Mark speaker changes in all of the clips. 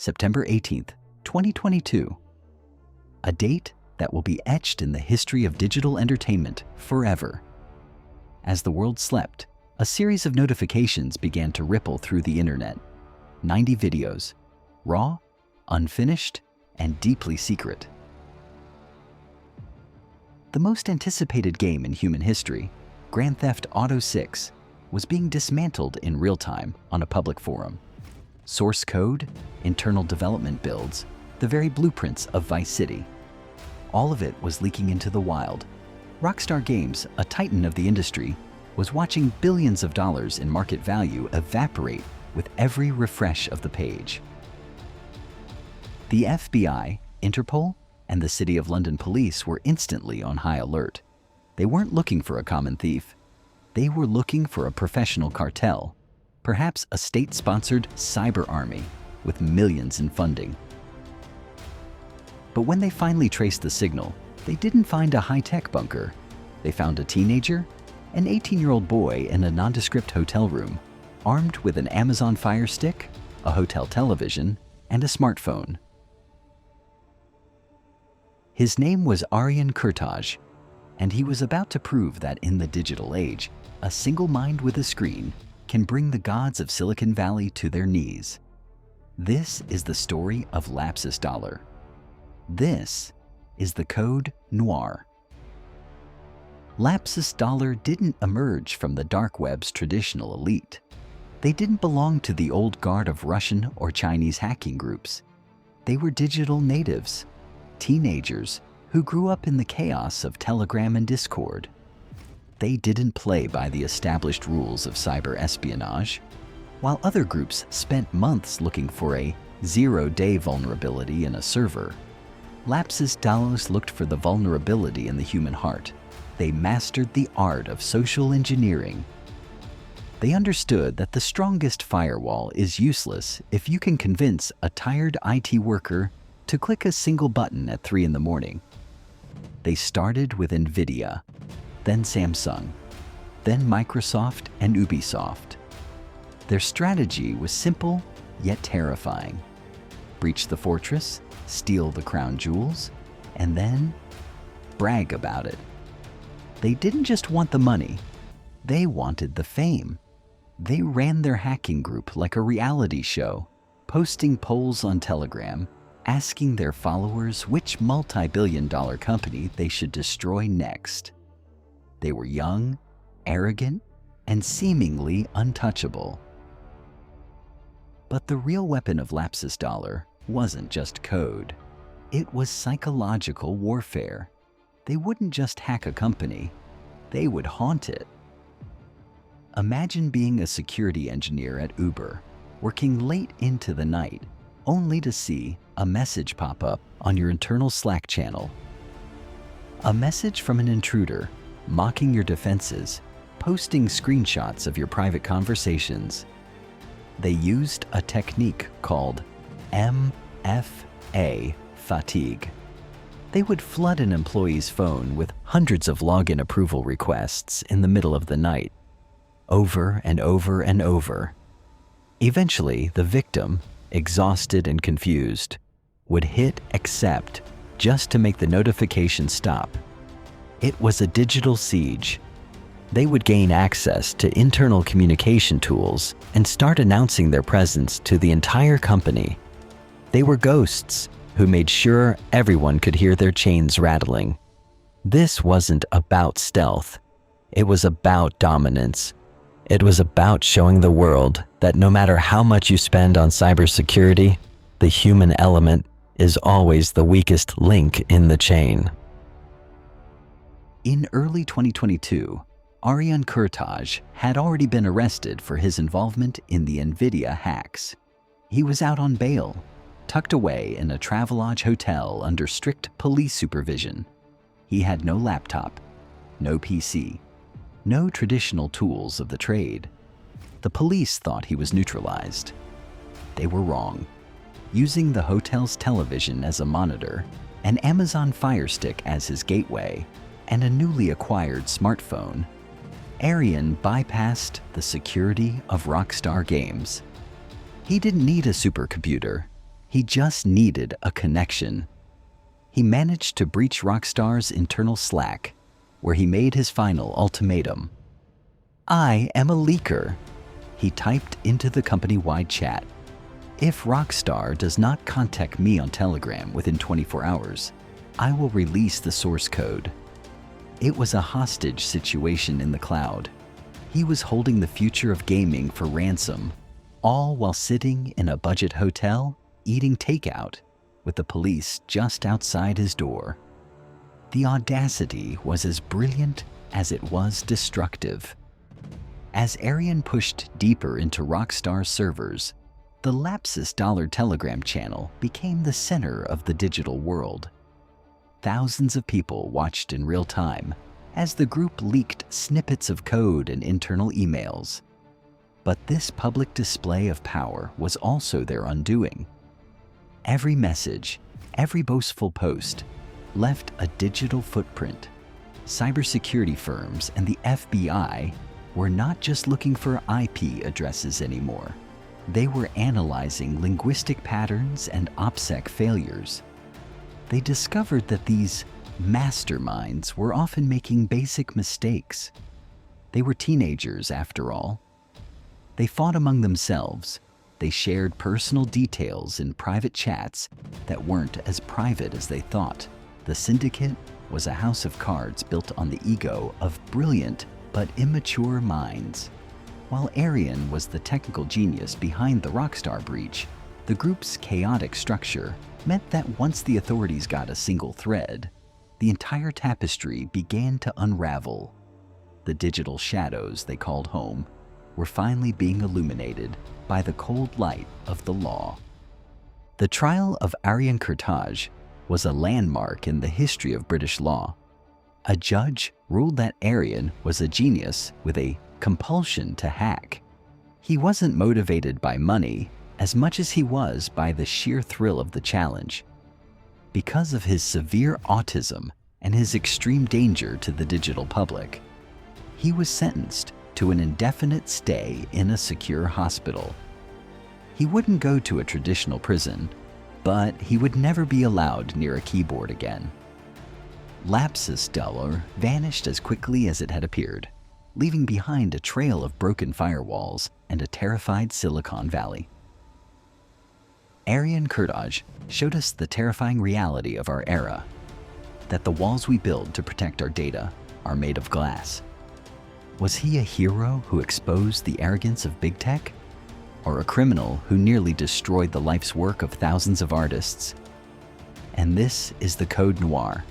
Speaker 1: September 18th, 2022. A date that will be etched in the history of digital entertainment forever. As the world slept, a series of notifications began to ripple through the internet. 90 videos, raw, unfinished, and deeply secret. The most anticipated game in human history, Grand Theft Auto 6, was being dismantled in real time on a public forum. Source code, internal development builds, the very blueprints of Vice City. All of it was leaking into the wild. Rockstar Games, a titan of the industry, was watching billions of dollars in market value evaporate with every refresh of the page. The FBI, Interpol, and the City of London police were instantly on high alert. They weren't looking for a common thief. They were looking for a professional cartel, perhaps a state-sponsored cyber army with millions in funding. But when they finally traced the signal, they didn't find a high-tech bunker. They found a teenager, an 18-year-old boy in a nondescript hotel room, armed with an Amazon Fire Stick, a hotel television, and a smartphone. His name was Arion Kurtaj, and he was about to prove that in the digital age, a single mind with a screen can bring the gods of Silicon Valley to their knees. This is the story of Lapsus Dollar. This is the code noir. Lapsus Dollar didn't emerge from the dark web's traditional elite. They didn't belong to the old guard of Russian or Chinese hacking groups. They were digital natives, teenagers who grew up in the chaos of Telegram and Discord. They didn't play by the established rules of cyber espionage. While other groups spent months looking for a zero-day vulnerability in a server, Lapsus Dollars looked for the vulnerability in the human heart. They mastered the art of social engineering. They understood that the strongest firewall is useless if you can convince a tired IT worker to click a single button at 3 in the morning. They started with Nvidia, then Samsung, then Microsoft and Ubisoft. Their strategy was simple yet terrifying. Breach the fortress, steal the crown jewels, and then brag about it. They didn't just want the money, they wanted the fame. They ran their hacking group like a reality show, posting polls on Telegram, asking their followers which multi-billion-dollar company they should destroy next. They were young, arrogant, and seemingly untouchable. But the real weapon of Lapsus Dollar wasn't just code. It was psychological warfare. They wouldn't just hack a company, they would haunt it. Imagine being a security engineer at Uber, working late into the night, only to see a message pop up on your internal Slack channel. A message from an intruder, mocking your defenses, posting screenshots of your private conversations. They used a technique called MFA fatigue. They would flood an employee's phone with hundreds of login approval requests in the middle of the night, over and over and over. Eventually, the victim, exhausted and confused, would hit accept just to make the notification stop. It was a digital siege. They would gain access to internal communication tools and start announcing their presence to the entire company. They were ghosts who made sure everyone could hear their chains rattling. This wasn't about stealth. It was about dominance. It was about showing the world that no matter how much you spend on cybersecurity, the human element is always the weakest link in the chain. In early 2022, Arion Kurtaj had already been arrested for his involvement in the Nvidia hacks. He was out on bail, tucked away in a Travelodge hotel under strict police supervision. He had no laptop, no PC, no traditional tools of the trade. The police thought he was neutralized. They were wrong. Using the hotel's television as a monitor, an Amazon Fire Stick as his gateway, and a newly acquired smartphone, Arion bypassed the security of Rockstar Games. He didn't need a supercomputer. He just needed a connection. He managed to breach Rockstar's internal Slack, where he made his final ultimatum. "I am a leaker," he typed into the company-wide chat. "If Rockstar does not contact me on Telegram within 24 hours, I will release the source code." It was a hostage situation in the cloud. He was holding the future of gaming for ransom, all while sitting in a budget hotel, eating takeout, with the police just outside his door. The audacity was as brilliant as it was destructive. As Arion pushed deeper into Rockstar's servers, the Lapsus Telegram channel became the center of the digital world. Thousands of people watched in real time as the group leaked snippets of code and internal emails. But this public display of power was also their undoing. Every message, every boastful post, left a digital footprint. Cybersecurity firms and the FBI were not just looking for IP addresses anymore. They were analyzing linguistic patterns and OPSEC failures. They discovered that these masterminds were often making basic mistakes. They were teenagers, after all. They fought among themselves. They shared personal details in private chats that weren't as private as they thought. The syndicate was a house of cards built on the ego of brilliant but immature minds. While Arion was the technical genius behind the Rockstar breach, the group's chaotic structure meant that once the authorities got a single thread, the entire tapestry began to unravel. The digital shadows they called home were finally being illuminated by the cold light of the law. The trial of Arion Kurtaj was a landmark in the history of British law. A judge ruled that Arion was a genius with a compulsion to hack. He wasn't motivated by money as much as he was by the sheer thrill of the challenge. Because of his severe autism and his extreme danger to the digital public, he was sentenced to an indefinite stay in a secure hospital. He wouldn't go to a traditional prison, but he would never be allowed near a keyboard again. Lapsus vanished as quickly as it had appeared, leaving behind a trail of broken firewalls and a terrified Silicon Valley. Arion Kurtaj showed us the terrifying reality of our era, that the walls we build to protect our data are made of glass. Was he a hero who exposed the arrogance of big tech? Or a criminal who nearly destroyed the life's work of thousands of artists? And this is the Code Noir.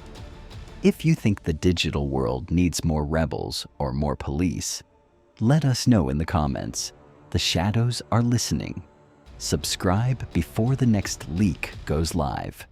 Speaker 1: If you think the digital world needs more rebels or more police, let us know in the comments. The shadows are listening. Subscribe before the next leak goes live.